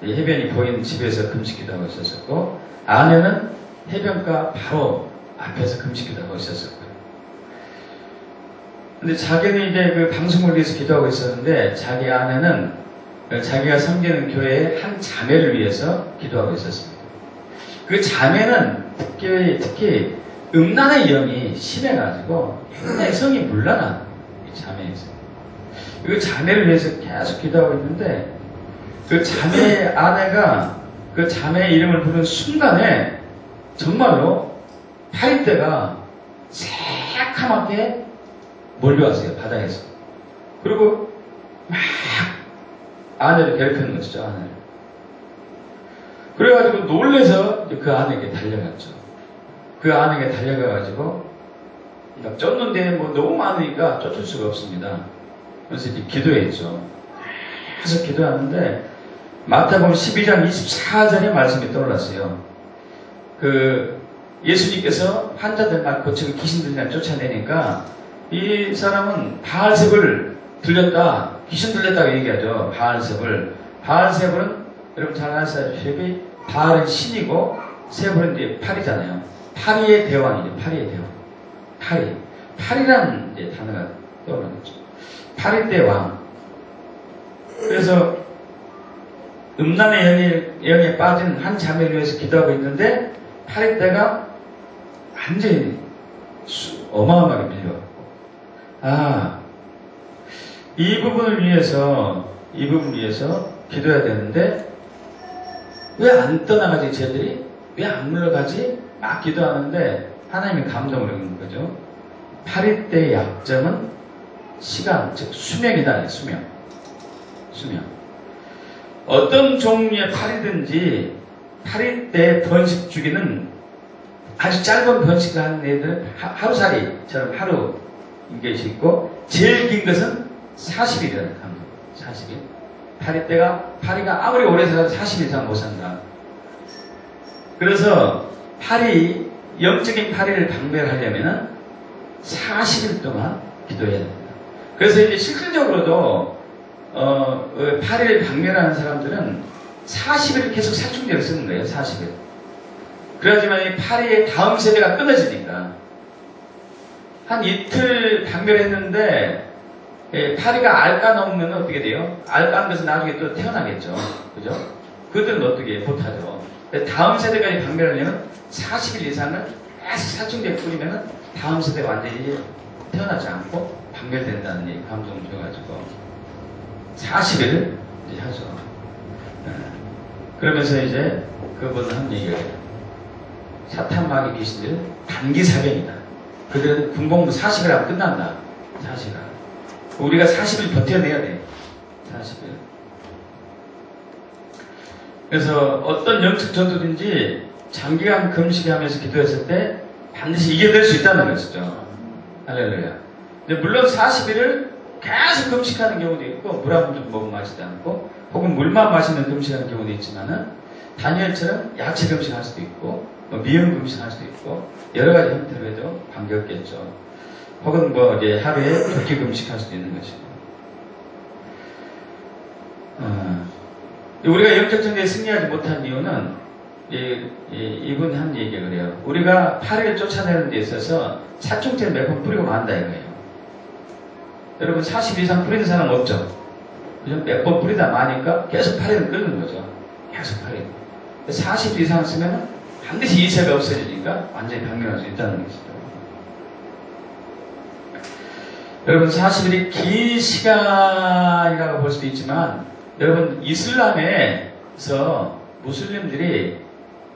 Speaker 1: 해변이 보이는 집에서 금식기도 하고 있었고, 아내는 해변가 바로 앞에서 금식기도 하고 있었었고요. 근데 자기는 이제 그 방송을 위해서 기도하고 있었는데, 자기 아내는 자기가 섬기는 교회의 한 자매를 위해서 기도하고 있었습니다. 그 자매는 특히 음란의 영이 심해가지고 굉장히 성이 물러나, 이 자매에서. 그 자매를 위해서 계속 기도하고 있는데, 그 자매의 아내가 그 자매의 이름을 부르는 순간에 정말로 파리떼가 새카맣게 몰려왔어요, 바닥에서. 그리고 막 아내를 괴롭히는 것이죠, 아내를. 그래가지고 놀래서 그 아내에게 달려갔죠. 그 아내에게 달려가가지고 막 쫓는데 뭐 너무 많으니까 쫓을 수가 없습니다. 그래서 이제 기도했죠. 계속 기도하는데 마태복음 12장 24절의 말씀이 떠올랐어요. 예수님께서 환자들만 고치고 귀신들만 쫓아내니까 이 사람은 바알셉을 들렸다, 귀신 들렸다고 얘기하죠. 바알셉은 여러분 잘 아시다시피 바알은 신이고 세불은 이제 파리잖아요. 파리의 대왕이죠. 파리의 대왕. 파리라는 이제 단어가 떠오르죠. 파리대 왕. 그래서 음란의 영에 빠진 한 자매를 위해서 기도하고 있는데 파리떼가 완전히 어마어마하게 밀려왔고, 이 부분을 위해서 기도해야 되는데 왜 안 떠나가지? 쟤들이 왜 안 물러가지? 막 기도하는데 하나님이 감동을 주는 거죠. 파리떼의 약점은 시간, 즉 수명이다. 수명. 어떤 종류의 파리든지 파리떼 번식 주기는 아주 짧은 번식을 하는 애들은 하루살이처럼 하루 인get이 있고, 제일 긴 것은 40일이라는 겁니다. 40일. 파리가 아무리 오래 살아도 40일 이상 못 산다. 그래서 영적인 파리를 박멸하려면은 40일 동안 기도해야 됩니다. 그래서 이제 실질적으로도 파리를 박멸하는 사람들은 40일 계속 살충제를 쓰는 거예요. 40일. 그래야지만 이 파리의 다음 세대가 끊어지니까. 한 이틀 박멸했는데 파리가 알 까놓으면 어떻게 돼요? 알 까는 것은 나중에 또 태어나겠죠. 그죠? 그들은 어떻게 못하죠. 다음 세대까지 박멸하려면 40일 이상을 계속 살충제를 뿌리면 다음 세대가 완전히 태어나지 않고 박멸된다는 얘기 감동을 줘가지고 40일 이제 하죠. 그러면서 이제 그분은 한 얘기가 해요. 사탄 마귀 귀신들 단기 사병이다. 그들은 군복무 40일 하면 끝난다. 40일. 우리가 40일 버텨내야 돼. 40일. 그래서 어떤 영적 전투든지 장기간 금식하면서 기도했을 때 반드시 이겨낼 수 있다는 것이죠. 할렐루야. 근데 물론 40일을 계속 금식하는 경우도 있고, 물 한 번 먹으면 마시지 않고, 혹은 물만 마시는 금식하는 경우도 있지만은, 다니엘처럼 야채 금식할 수도 있고, 미음 금식할 수도 있고, 여러 가지 형태로 해도 관계없겠죠. 혹은 이제 하루에 2끼 금식할 수도 있는 것이고. 우리가 영적 전쟁에 승리하지 못한 이유는, 이분 한 얘기가 그래요. 우리가 파리를 쫓아내는 데 있어서 살충제를 몇 번 뿌리고 만다 이거예요. 여러분 40 이상 뿌리는 사람 없죠? 그죠? 몇 번 뿌리다 마니까 계속 파리는 끓는 거죠. 계속 파리. 40 이상 쓰면 반드시 이세가 없어지니까 완전히 박멸할 수 있다는 것이죠. 여러분 40일이 긴 시간이라고 볼 수도 있지만 여러분 이슬람에서 무슬림들이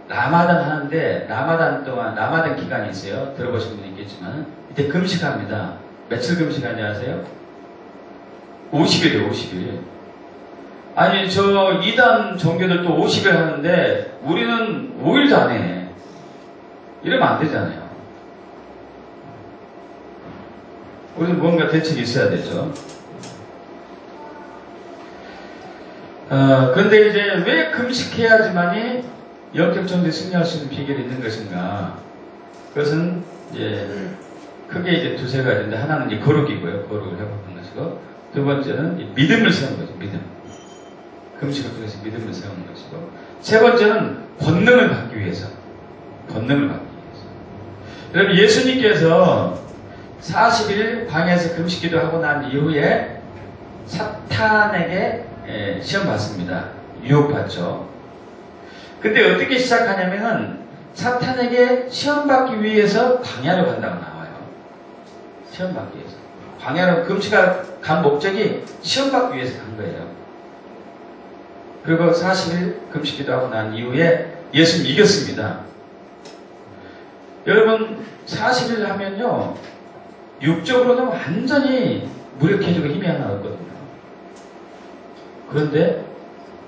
Speaker 1: 라마단 하는데 라마단 동안 라마단 기간이 있어요. 들어보신 분이 있겠지만 이때 금식합니다. 며칠 금식하는지 아세요? 50일이에요. 50일. 아니 저 이단 종교들도 50일 하는데 우리는 5일도 안 해. 이러면 안 되잖아요. 우리는 뭔가 대책이 있어야 되죠. 그런데 이제 왜 금식해야지만이 영적 전쟁에 승리할 수 있는 비결이 있는 것인가? 그것은 이제 크게 이제 두세 가지인데 하나는 이제 거룩이고요. 거룩을 회복하는 것이고 두 번째는 믿음을 세우는 거죠. 믿음. 금식을 통해서 믿음을 세우는 것이고 세 번째는 권능을 받기 위해서. 권능을 받기 위해서. 여러분 예수님께서 40일 광야에서 금식기도 하고 난 이후에 사탄에게 시험 받습니다. 유혹받죠. 근데 어떻게 시작하냐면은 사탄에게 시험 받기 위해서 광야로 간다고 나와요. 시험 받기 위해서. 광야로 금식을 간 목적이 시험 받기 위해서 간 거예요. 그리고 40일 금식기도 하고 난 이후에 예수님 이겼습니다. 여러분 40일 하면요 육적으로는 완전히 무력해지고 힘이 하나 없거든요. 그런데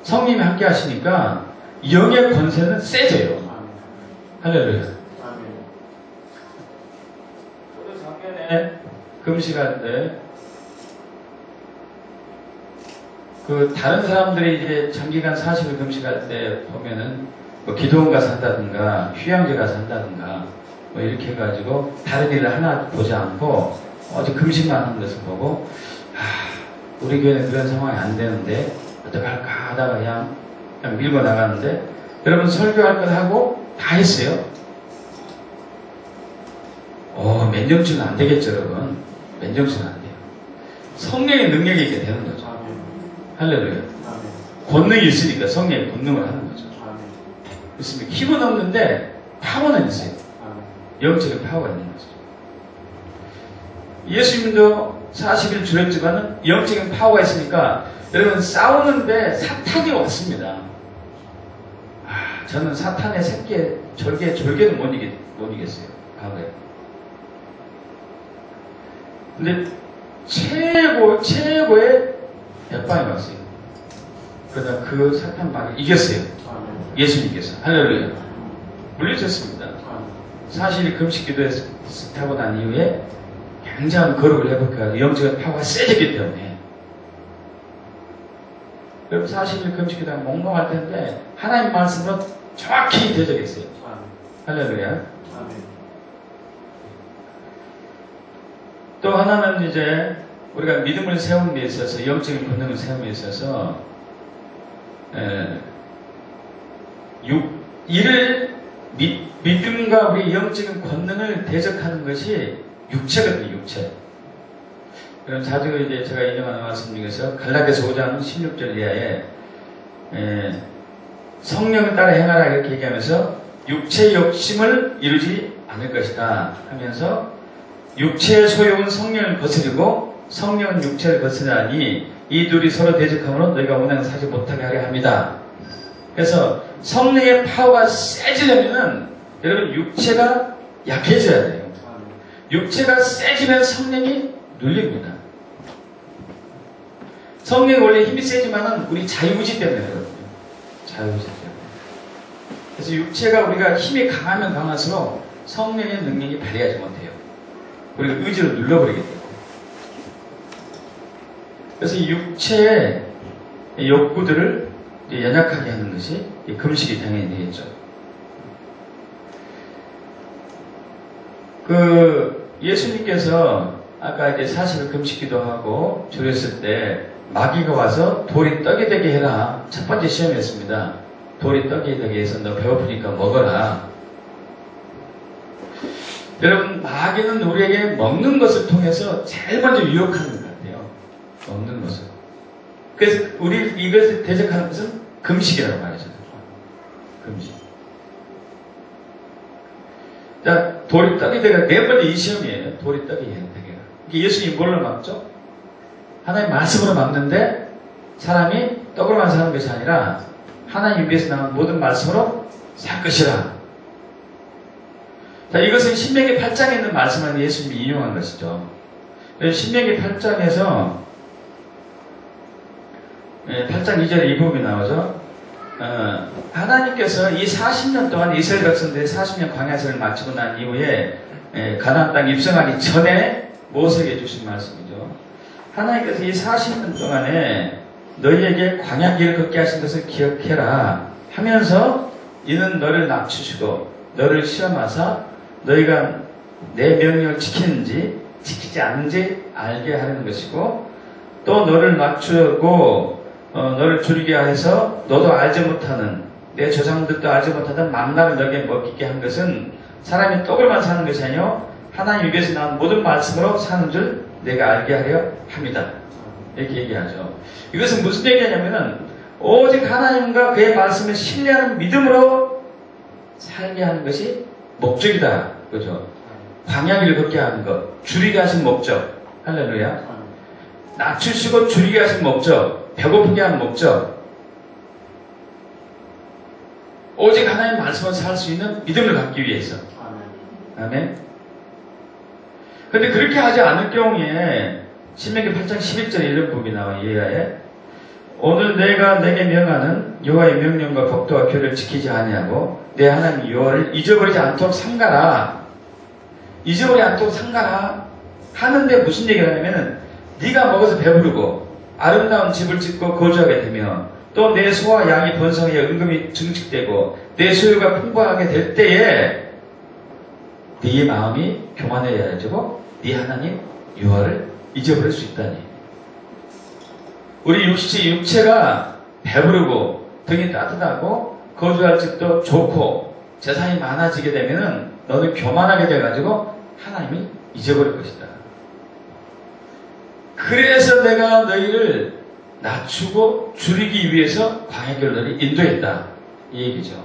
Speaker 1: 성령이 함께 하시니까 영의 권세는 세져요. 할렐루야. 저도 작년에 금식할 때 그 다른 사람들이 이제 장기간 40일 금식할 때 보면은 뭐 기도원 가서 한다든가 휴양지 가서 한다든가 뭐 이렇게 해가지고 다른 일을 하나 보지 않고 어디 금식만 하는 것을 보고 우리 교회는 그런 상황이 안 되는데 어떡할까 하다가 그냥 밀고 나가는데 여러분 설교할 걸 하고 다 했어요. 몇 년쯤은 안 되겠죠 여러분. 몇 년쯤은 안 돼요. 성령의 능력이 있게 되는 거죠. 할렐루야. 권능이 있으니까 성령의 권능을 하는 거죠. 그렇습니다. 힘은 없는데 파워는 있어요. 영적인 파워가 있는 거죠. 예수님도 40일 주였지만은 영적인 파워가 있으니까 여러분 싸우는데 사탄이 왔습니다. 저는 사탄의 새끼에 졸개는 못 이겼어요. 과거에. 근데 최고의 역방이 왔어요. 그러다 그 사탄 방을 이겼어요. 예수님께서. 할렐루야. 물리쳤습니다. 40일 금식 기도에서 하고 난 이후에 굉장한 거룩을 회복하고 영적인 파워가 세졌기 때문에 여러분 40일 금식 기도하면 몽롱할 텐데 하나님 말씀으로 정확히 대적했어요. 할렐루야. 또 하나는 이제 우리가 믿음을 세우는 데 있어서 영적인 권능을 세우는 데 있어서 믿음과 우리 영적인 권능을 대적하는 것이 육체거든요. 육체. 그럼 자주 이제 제가 인용하는 말씀 중에서 갈라디아서 5장 16절 이하에 성령을 따라 행하라 이렇게 얘기하면서 육체의 욕심을 이루지 않을 것이다 하면서 육체의 소욕은 성령을 거스르고 성령은 육체를 거스르니 이 둘이 서로 대적함으로 너희가 원하는 사지 못하게 하려 합니다. 그래서 성령의 파워가 세지려면은 여러분 육체가 약해져야 돼요. 육체가 세지면 성령이 눌립니다. 성령이 원래 힘이 세지만은 우리 자유의지 때문에 그렇거든요. 자유의지 때문에. 그래서 육체가 우리가 힘이 강하면 강할수록 성령의 능력이 발휘하지 못해요. 우리가 의지로 눌러버리게 돼요. 그래서 이 육체의 욕구들을 연약하게 하는 것이 금식이 당연히 되겠죠. 예수님께서 아까 이제 40일 금식기도 하고 줄였을 때 마귀가 와서 돌이 떡이 되게 해라. 첫 번째 시험이었습니다. 돌이 떡이 되게 해서 너 배고프니까 먹어라. 여러분 마귀는 우리에게 먹는 것을 통해서 제일 먼저 유혹하는 것 같아요. 먹는 것을. 그래서 우리 이것을 대적하는 것은 금식이라고 말이죠. 금식. 자, 돌이 떡이 되게 네 번째 이 시험이에요. 돌이 떡이 되게. 예수님이 뭘로 막죠? 하나님 말씀으로 막는데 사람이 떡으로만 사는 것이 아니라 하나님 입에서 나온 모든 말씀으로 살 것이라. 자, 이것은 신명기 8장에 있는 말씀을 예수님이 인용한 것이죠. 신명기 8장에서 8장 2절에 이 부분이 나오죠. 하나님께서 이 40년 동안 이스라엘 백성들이 40년 광야생을 마치고 난 이후에 가나안 땅 입성하기 전에 모세에게 주신 말씀이죠. 하나님께서 이 40년 동안에 너희에게 광야 길을 걷게 하신 것을 기억해라 하면서 이는 너를 낮추시고 너를 시험하사 너희가 내 명령을 지키는지 지키지 않는지 알게 하는 것이고 또 너를 낮추고 너를 줄이게 해서 너도 알지 못하는 내 조상들도 알지 못하던 만나를 너에게 먹게 한 것은 사람이 떡으로만 사는 것이 아니요 하나님 입에서 나온 모든 말씀으로 사는 줄 내가 알게 하려 합니다. 이렇게 얘기하죠. 이것은 무슨 얘기냐면은 오직 하나님과 그의 말씀을 신뢰하는 믿음으로 살게 하는 것이 목적이다. 그죠? 광야길을 걷게 하는 것, 줄이게 하신 목적. 할렐루야. 낮추시고 줄이게 하신 목적, 배고프게 하는 목적. 오직 하나님 말씀을 살 수 있는 믿음을 갖기 위해서. 아멘. 근데 그렇게 하지 않을 경우에 신명기 8장 11절에 이런 부분이 나와요. 이하에 오늘 내가 내게 명하는 여호와의 명령과 법도와 규례를 지키지 아니하고 내 하나님 여호와를 잊어버리지 않도록 삼가라. 잊어버리지 않도록 삼가라 하는데 무슨 얘기를 하냐면은 네가 먹어서 배부르고 아름다운 집을 짓고 거주하게 되며 또 내 소와 양이 번성하여 은금이 증식되고 내 소유가 풍부하게 될 때에 네 마음이 교만해야지고 네 하나님 여호와를 잊어버릴 수 있다니. 우리 육체가 배부르고 등이 따뜻하고 거주할 집도 좋고 재산이 많아지게 되면은 너는 교만하게 돼가지고 하나님이 잊어버릴 것이다. 그래서 내가 너희를 낮추고 줄이기 위해서 광야길로 너희를 인도했다. 이 얘기죠.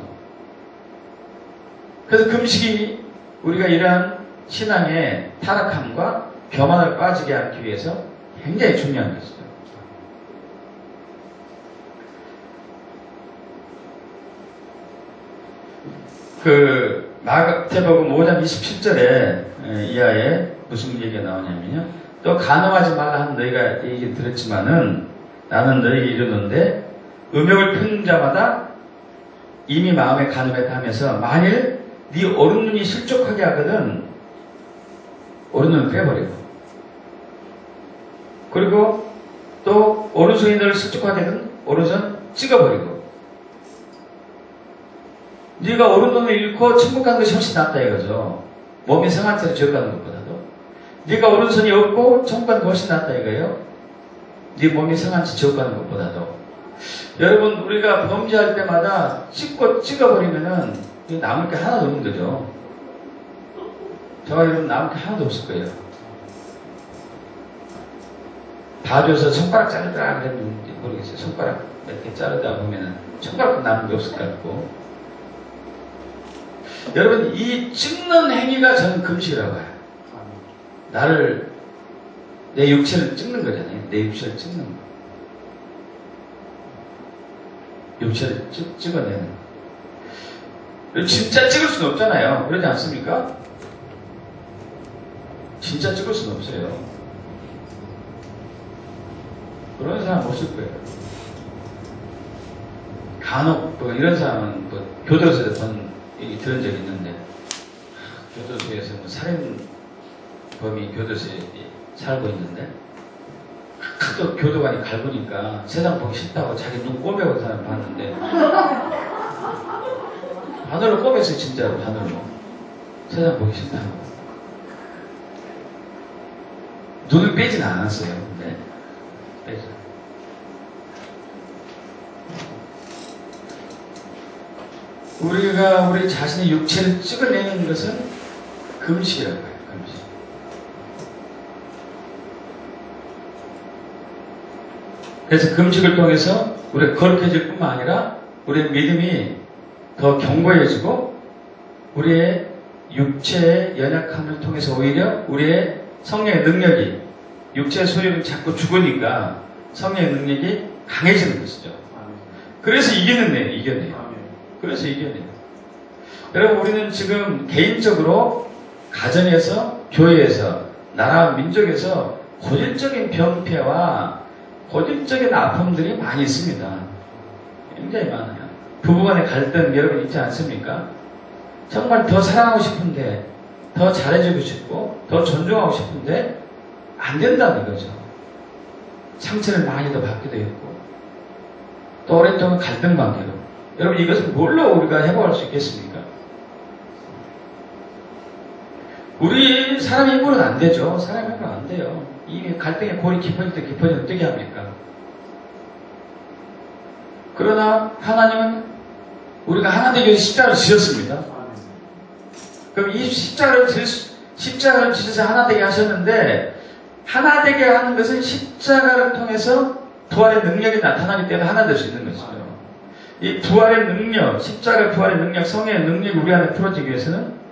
Speaker 1: 그래서 금식이 우리가 이러한 신앙의 타락함과 교만을 빠지게 하기 위해서 굉장히 중요한 것이죠. 마태복음 5장 27절에 이하에 무슨 얘기가 나오냐면요. 또 간음하지 말라 하는 너희가 얘기 들었지만은 나는 너희에게 이르는데 음욕을 피우는 자마다 이미 마음에 간음했다 하면서 만일 네 오른눈이 실족하게 하거든 오른눈을 빼버리고 그리고 또 오른손이 너를 실족하게 하거든 오른손 찍어버리고 네가 오른눈을 잃고 천국가는 것이 훨씬 낫다 이거죠. 몸이 성한 채로 지옥 가는 것보다도 네가 오른손이 없고 천국 가는 것이 훨씬 낫다 이거예요. 네 몸이 성한 채 지옥 가는 것보다도. 여러분 우리가 범죄할 때마다 찍고 찍어버리면은 남을 게 하나도 없는 거죠. 저와 여러분 남을 게 하나도 없을 거예요. 봐줘서 손가락 자르더라 그랬는지 모르겠어요. 손가락 몇 개 자르다 보면은 손가락 남은 게 없을 것 같고. 여러분 이 찍는 행위가 저는 금식이라고 해요. 나를 내 육체를 찍는 거잖아요. 내 육체를 찍는 거. 육체를 찍어내는 거. 진짜 찍을 수는 없잖아요. 그러지 않습니까? 진짜 찍을 수는 없어요. 그런 사람 없을 거예요. 간혹 뭐 이런 사람은 뭐 교도소에서 본 얘기 들은 적이 있는데 교도소에서 뭐 살인범이 교도소에 살고 있는데 하도 교도관이 갈구니까 세상 보기 싫다고 자기 눈 꼬매고 사람 봤는데 바늘로 꼬맸어요. 진짜로 바늘로. 세상 보기 싫다고. 눈을 빼진 않았어요. 근데 빼죠. 우리가 우리 자신의 육체를 찍어내는 것은 금식이라고 해요. 금식. 그래서 금식을 통해서 우리가 거룩해질 뿐만 아니라 우리의 믿음이 더 견고해지고 우리의 육체의 연약함을 통해서 오히려 우리의 성령의 능력이 육체의 소유는 자꾸 죽으니까 성령의 능력이 강해지는 것이죠. 그래서 이겨내요. 그래서 이겨내요. 여러분, 우리는 지금 개인적으로 가정에서, 교회에서, 나라와 민족에서 고질적인 병폐와 고질적인 아픔들이 많이 있습니다. 굉장히 많아요. 부부간의 갈등 여러분 있지 않습니까? 정말 더 사랑하고 싶은데, 더 잘해주고 싶고, 더 존중하고 싶은데 안 된다는 거죠. 상처를 많이 더 받기도 했고, 또 오랫동안 갈등 관계로. 여러분, 이것을 뭘로 우리가 회복할 수 있겠습니까? 우리 사람의 힘으로는 안 되죠. 사람의 힘으로는 안 돼요. 이미 갈등의 골이 깊어질 때 깊어지면 어떻게 합니까? 그러나 하나님은 우리가 하나 되기 위해서 십자가를 지셨습니다. 그럼 이 십자가를 지셔서 하나 되게 하셨는데, 하나 되게 하는 것은 십자가를 통해서 부활의 능력이 나타나기 때문에 하나 될 수 있는 것이죠. 이 부활의 능력, 십자가 부활의 능력, 성령의 능력이 우리 안에 풀어지기 위해서는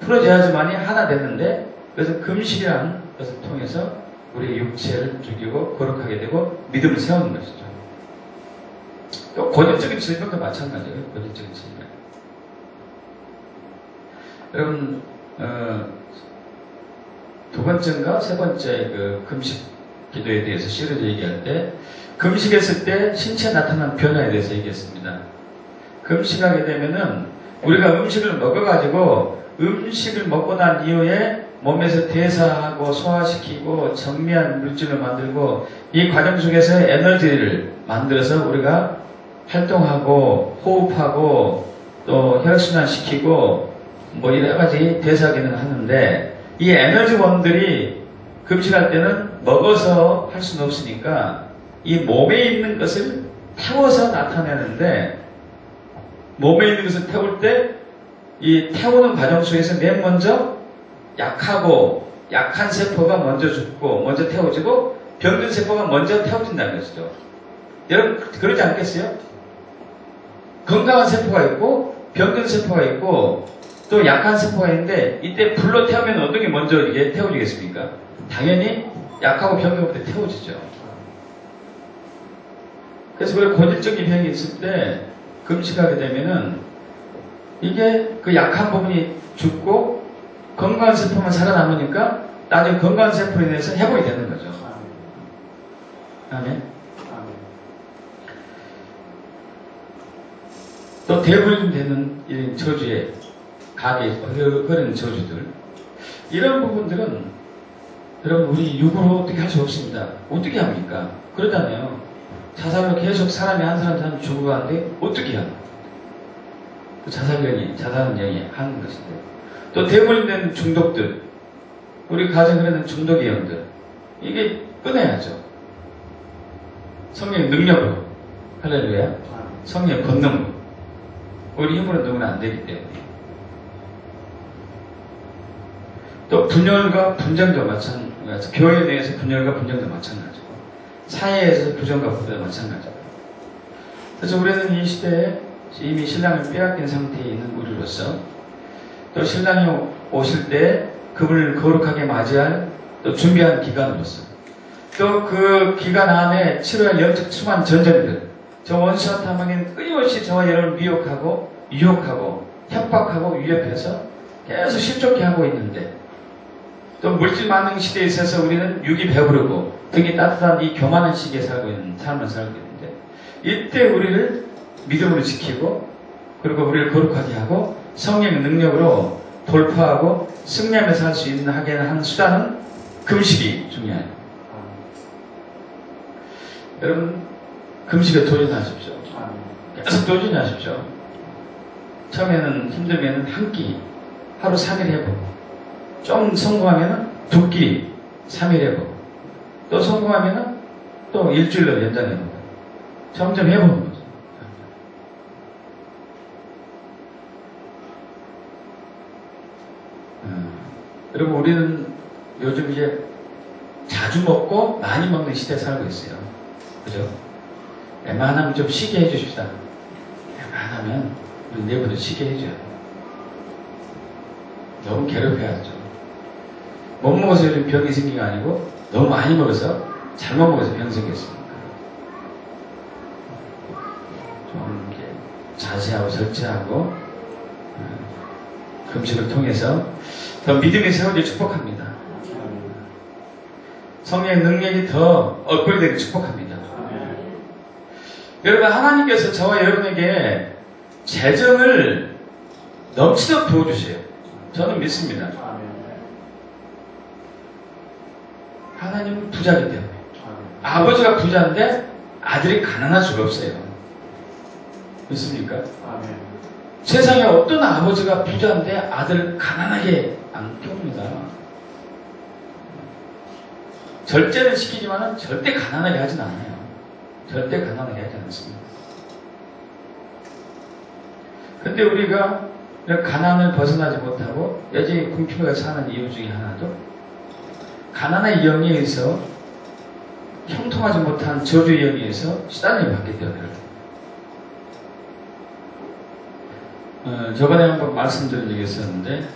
Speaker 1: 풀어져야지만이 하나 됐는데, 그래서 금식이라는 것을 통해서 우리의 육체를 죽이고 거룩하게 되고 믿음을 세우는 것이죠. 또 고질적인 질병도 마찬가지예요. 고질적인 질병. 여러분, 두 번째인가 세 번째 그 금식 기도에 대해서 시리즈 얘기할 때, 금식했을 때 신체에 나타난 변화에 대해서 얘기했습니다. 금식하게 되면은 우리가 음식을 먹어가지고 음식을 먹고 난 이후에 몸에서 대사하고 소화시키고 정리한 물질을 만들고, 이 과정 속에서 에너지를 만들어서 우리가 활동하고 호흡하고 또 혈액순환 시키고 뭐 여러 가지 대사 기능을 하는데, 이 에너지원들이 금식할 때는 먹어서 할 수는 없으니까 이 몸에 있는 것을 태워서 나타내는데, 몸에 있는 것을 태울 때 이 태우는 과정 속에서 맨 먼저 약한 세포가 먼저 죽고 먼저 태워지고 병든 세포가 먼저 태워진다는 것이죠. 여러분 그러지 않겠어요? 건강한 세포가 있고 병든 세포가 있고 또 약한 세포가 있는데, 이때 불로 태우면 어떤 게 먼저 이게 태워지겠습니까? 당연히 약하고 병든 것부터 태워지죠. 그래서 우리 고질적인 병이 있을 때 금식하게 되면은 이게 그 약한 부분이 죽고 건강한 세포만 살아남으니까 나중에 건강한 세포로 인해서 회복이 되는 거죠. 아멘. 또 대부분되는 이런 저주의 가게 흐르는 저주들, 이런 부분들은 여러분 우리 육으로 어떻게 할 수 없습니다. 어떻게 합니까? 그러잖아요. 자살로 계속 사람이 한 사람 죽어가는데 어떻게 합니까? 자살령이 하는 것인데, 또 대부분된 중독들, 우리 가정에 흐르는 중독의 영들, 이게 끊어야죠. 성령의 능력으로, 할렐루야, 성령의 권능으로. 우리 힘으로 누구나 안 되기 때문에. 또 분열과 분쟁도 마찬가지고, 교회 내에서 분열과 분쟁도 마찬가지고, 사회에서 부정과 부패도 마찬가지고. 그래서 우리는 이 시대에 이미 신랑을 빼앗긴 상태에 있는 우리로서, 또 신랑이 오실 때 그분을 거룩하게 맞이할 또 준비하는 기간으로서, 또 그 기간 안에 치러야 영적 수많은 전쟁들, 저 원수와 탐욕은 끊임없이 저와 여러분을 미혹하고 유혹하고 협박하고 위협해서 계속 실족해 하고 있는데, 또 물질 만능 시대에 있어서 우리는 육이 배부르고 등이 따뜻한 이 교만한 시기에 살고 있는 삶을 살고 있는데, 이때 우리를 믿음으로 지키고 그리고 우리를 거룩하게 하고 성령의 능력으로 돌파하고 승리하면서 할 수 있는 하게 하는 수단은 금식이 중요해요. 여러분 금식에 도전하십시오. 계속 도전하십시오. 처음에는 힘들면 한 끼, 하루 3일 해보고, 좀 성공하면 2끼, 3일 해보고, 또 성공하면 또 일주일로 연장해보고, 점점 해보는 거죠. 여러분 우리는 요즘 이제 자주 먹고 많이 먹는 시대에 살고 있어요. 그죠? 웬만하면 좀 쉬게 해주십시다. 웬만하면 우리 내부를 쉬게 해줘요. 너무 괴롭혀야죠. 못 먹어서 요즘 병이 생긴 게 아니고 너무 많이 먹어서 잘못 먹어서 병 생겼습니까? 좀 이렇게 자제하고 절제하고 금식을 통해서 더 믿음의 세월을 축복합니다. 성령의 능력이 더 업그레이드되게 축복합니다. 여러분, 하나님께서 저와 여러분에게 재정을 넘치도록 부어주세요. 저는 믿습니다. 하나님은 부자이기 때문에. 아버지가 부자인데 아들이 가난할 수가 없어요. 믿습니까? 세상에 어떤 아버지가 부자인데 아들을 가난하게 안 키웁니다. 절제는 시키지만 절대 가난하게 하진 않아요. 절대 가난하게 하지 않습니다. 근데 우리가 가난을 벗어나지 못하고 여전히 궁핍하게 사는 이유 중에 하나도 가난의 영에 의해서 형통하지 못한 저주의 영에 의해서 시달림을 받기 때문에 저번에 한번 말씀드린 적이 있었는데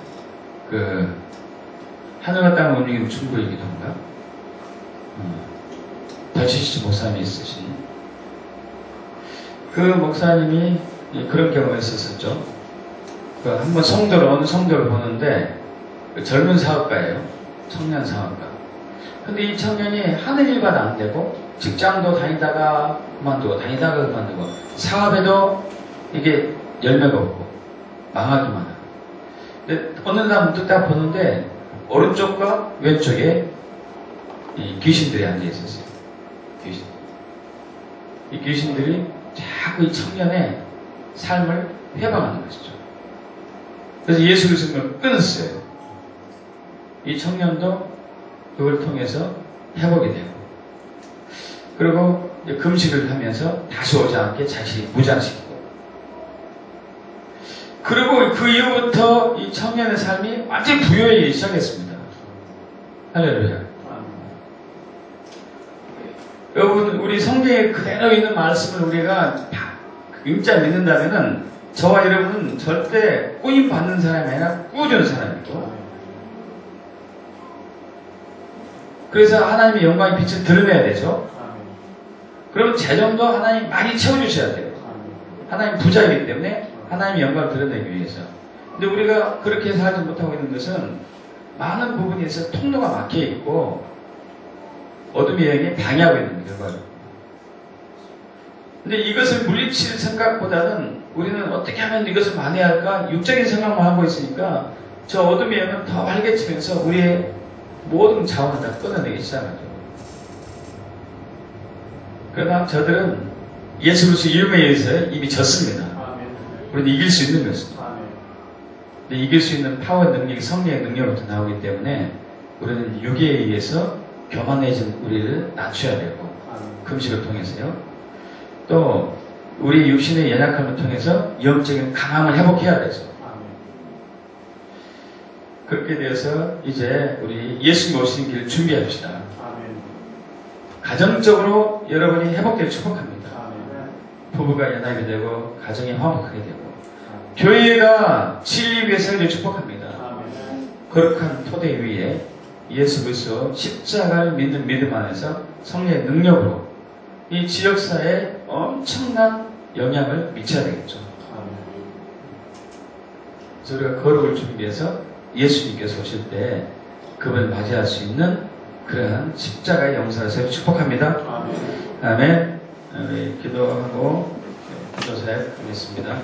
Speaker 1: 하늘과 땅을 움직이는 중국의 기도인가? 더치시츠 목사님이 있으신 그 목사님이 그런 경험을 했었죠. 한번 어느 성도를 보는데 젊은 사업가예요. 청년 사업가. 근데 이 청년이 하늘 일만 안 되고 직장도 다니다가 그만두고 다니다가 그만두고 사업에도 이게 열매가 없고 망하기만 하고. 근데 어느 날 문득 딱 보는데 오른쪽과 왼쪽에 이 귀신들이 앉아 있었어요. 귀신. 이 귀신들이 자꾸 이 청년의 삶을 회방하는 것이죠. 그래서 예수 그리스도를 끊었어요. 이 청년도 그걸 통해서 회복이 되고, 그리고 금식을 하면서 다시 오지 않게 자신이 무장시키고, 그리고 그 이후부터 이 청년의 삶이 완전히 부유해지기 시작했습니다. 할렐루야. 여러분, 우리 성경에 그대로 있는 말씀을 우리가 진짜 믿는다면은 저와 여러분은 절대 꾸임 받는 사람이 아니라 꾸어주는 사람이고, 그래서 하나님의 영광의 빛을 드러내야 되죠. 그럼 재정도 하나님 많이 채워주셔야 돼요. 하나님 부자이기 때문에 하나님의 영광을 드러내기 위해서. 근데 우리가 그렇게 살지 못하고 있는 것은 많은 부분에서 통로가 막혀있고 어둠의 영이 방해하고 있는 결과로. 근데 이것을 물리칠 생각보다는 우리는 어떻게 하면 이것을 만회해야 할까? 육적인 생각만 하고 있으니까 저 어둠의 영은 더 활개치면서 우리의 모든 자원을 다 끊어내기 시작하죠. 그러나 저들은 예수 그리스도 이름에 의해서 이미 졌습니다. 우리는 이길 수 있는 것입니다. 근데 이길 수 있는 파워 능력이 성령의 능력으로부터 나오기 때문에 우리는 육에 의해서 교만해진 우리를 낮춰야 되고, 금식을 통해서요. 또 우리 육신의 연약함을 통해서 영적인 강함을 회복해야 되죠. 그렇게 되어서 이제 우리 예수님 오시는 길을 준비합시다. 가정적으로 여러분이 회복되길 축복합니다. 부부가 연합이 되고 가정이 화목하게 되고 교회가 진리 위해서 축복합니다. 거룩한 토대 위에 예수 그리스도 십자가를 믿는 믿음 안에서 성령의 능력으로 이 지역사회에 엄청난 영향을 미쳐야 되겠죠. 그래서 우리가 거룩을 준비해서 예수님께서 오실 때 그분을 맞이할 수 있는 그러한 십자가의 영사에서 축복합니다. 아멘. 우리 기도하고 기도 사역 하겠습니다.